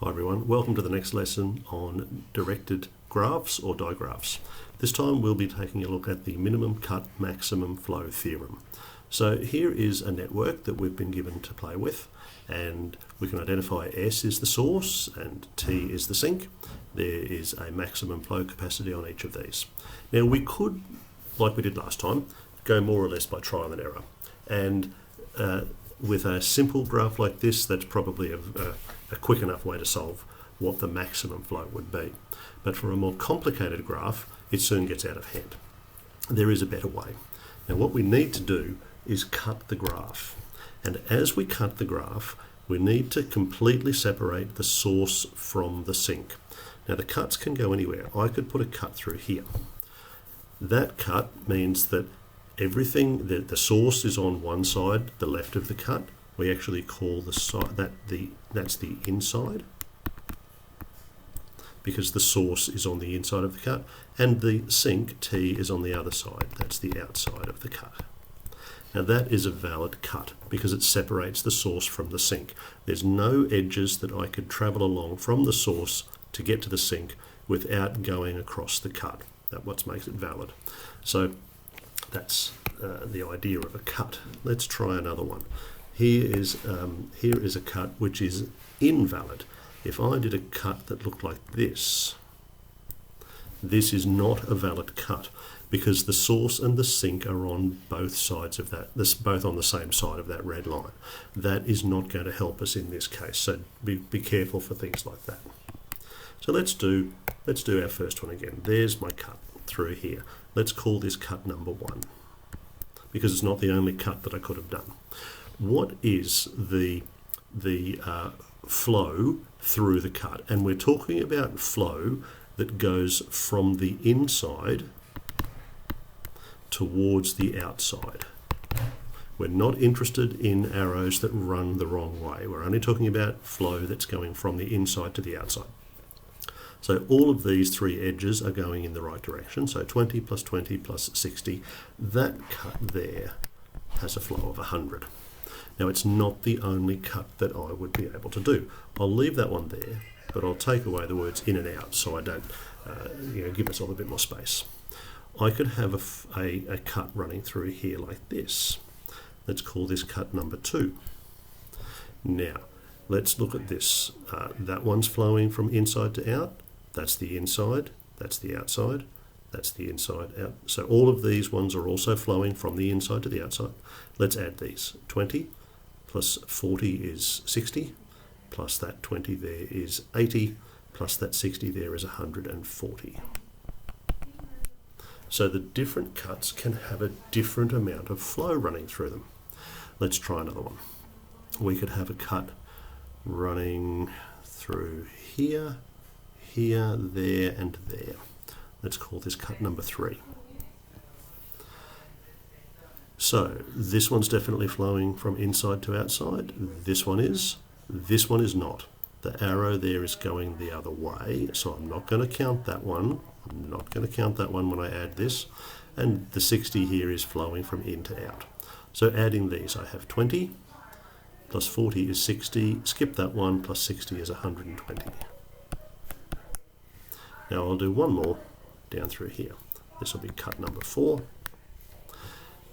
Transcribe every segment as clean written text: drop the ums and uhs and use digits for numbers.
Hi everyone, welcome to the next lesson on directed graphs or digraphs. This time we'll be taking a look at the minimum cut maximum flow theorem. So here is a network that we've been given to play with, and we can identify S is the source and T is the sink. There is a maximum flow capacity on each of these. Now we could, like we did last time, go more or less by trial and error. And with a simple graph like this, that's probably a quick enough way to solve what the maximum flow would be. But for a more complicated graph, it soon gets out of hand. There is a better way. Now what we need to do is cut the graph. And as we cut the graph, we need to completely separate the source from the sink. Now the cuts can go anywhere. I could put a cut through here. That cut means that everything, the source is on one side, the left of the cut. We actually call the side that's the inside, because the source is on the inside of the cut, and the sink T is on the other side. That's the outside of the cut. Now that is a valid cut because it separates the source from the sink. There's no edges that I could travel along from the source to get to the sink without going across the cut. That's what makes it valid. So that's the idea of a cut. Let's try another one. Here is a cut which is invalid. If I did a cut that looked like this, this is not a valid cut because the source and the sink are on both sides of that, both on the same side of that red line. That is not going to help us in this case, so be careful for things like that. So let's do our first one again. There's my cut through here. Let's call this cut number 1 because it's not the only cut that I could have done. What is the flow through the cut? And we're talking about flow that goes from the inside towards the outside. We're not interested in arrows that run the wrong way. We're only talking about flow that's going from the inside to the outside. So all of these three edges are going in the right direction. So 20 plus 20 plus 60, that cut there has a flow of 100. Now it's not the only cut that I would be able to do. I'll leave that one there, but I'll take away the words in and out so I don't give myself a bit more space. I could have a cut running through here like this. Let's call this cut number 2. Now let's look at this. That one's flowing from inside to out. That's the inside, that's the outside, that's the inside out. So all of these ones are also flowing from the inside to the outside. Let's add these. 20 plus 40 is 60, plus that 20 there is 80, plus that 60 there is 140. So the different cuts can have a different amount of flow running through them. Let's try another one. We could have a cut running through here, here, there, and there. Let's call this cut number 3. So this one's definitely flowing from inside to outside. This one is not. The arrow there is going the other way, so I'm not going to count that one. I'm not going to count that one when I add this. And the 60 here is flowing from in to out. So adding these, I have 20 plus 40 is 60. Skip that one, plus 60 is 120. Now I'll do one more down through here. This will be cut number 4.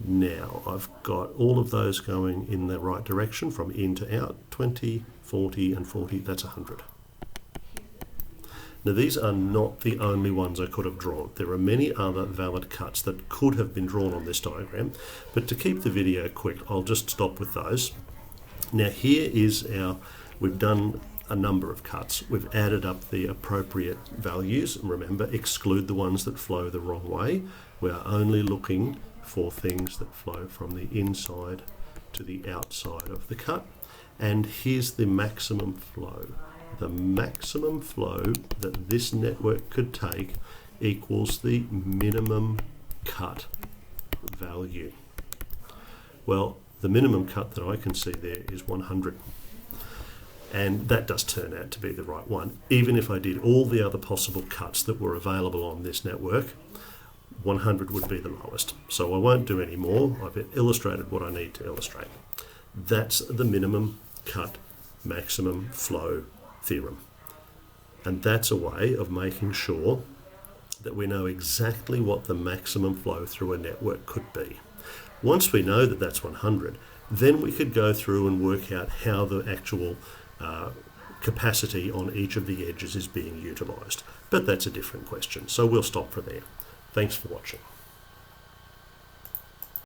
Now I've got all of those going in the right direction from in to out. 20, 40 and 40, that's 100. Now these are not the only ones I could have drawn. There are many other valid cuts that could have been drawn on this diagram, but to keep the video quick, I'll just stop with those. Now here is we've done a number of cuts. We've added up the appropriate values. Remember, exclude the ones that flow the wrong way. We are only looking for things that flow from the inside to the outside of the cut. And here's the maximum flow. The maximum flow that this network could take equals the minimum cut value. Well, the minimum cut that I can see there is 100. And that does turn out to be the right one. Even if I did all the other possible cuts that were available on this network, 100 would be the lowest. So I won't do any more. I've illustrated what I need to illustrate. That's the minimum cut maximum flow theorem. And that's a way of making sure that we know exactly what the maximum flow through a network could be. Once we know that that's 100, then we could go through and work out how the actual capacity on each of the edges is being utilised. But that's a different question, so we'll stop for there. Thanks for watching.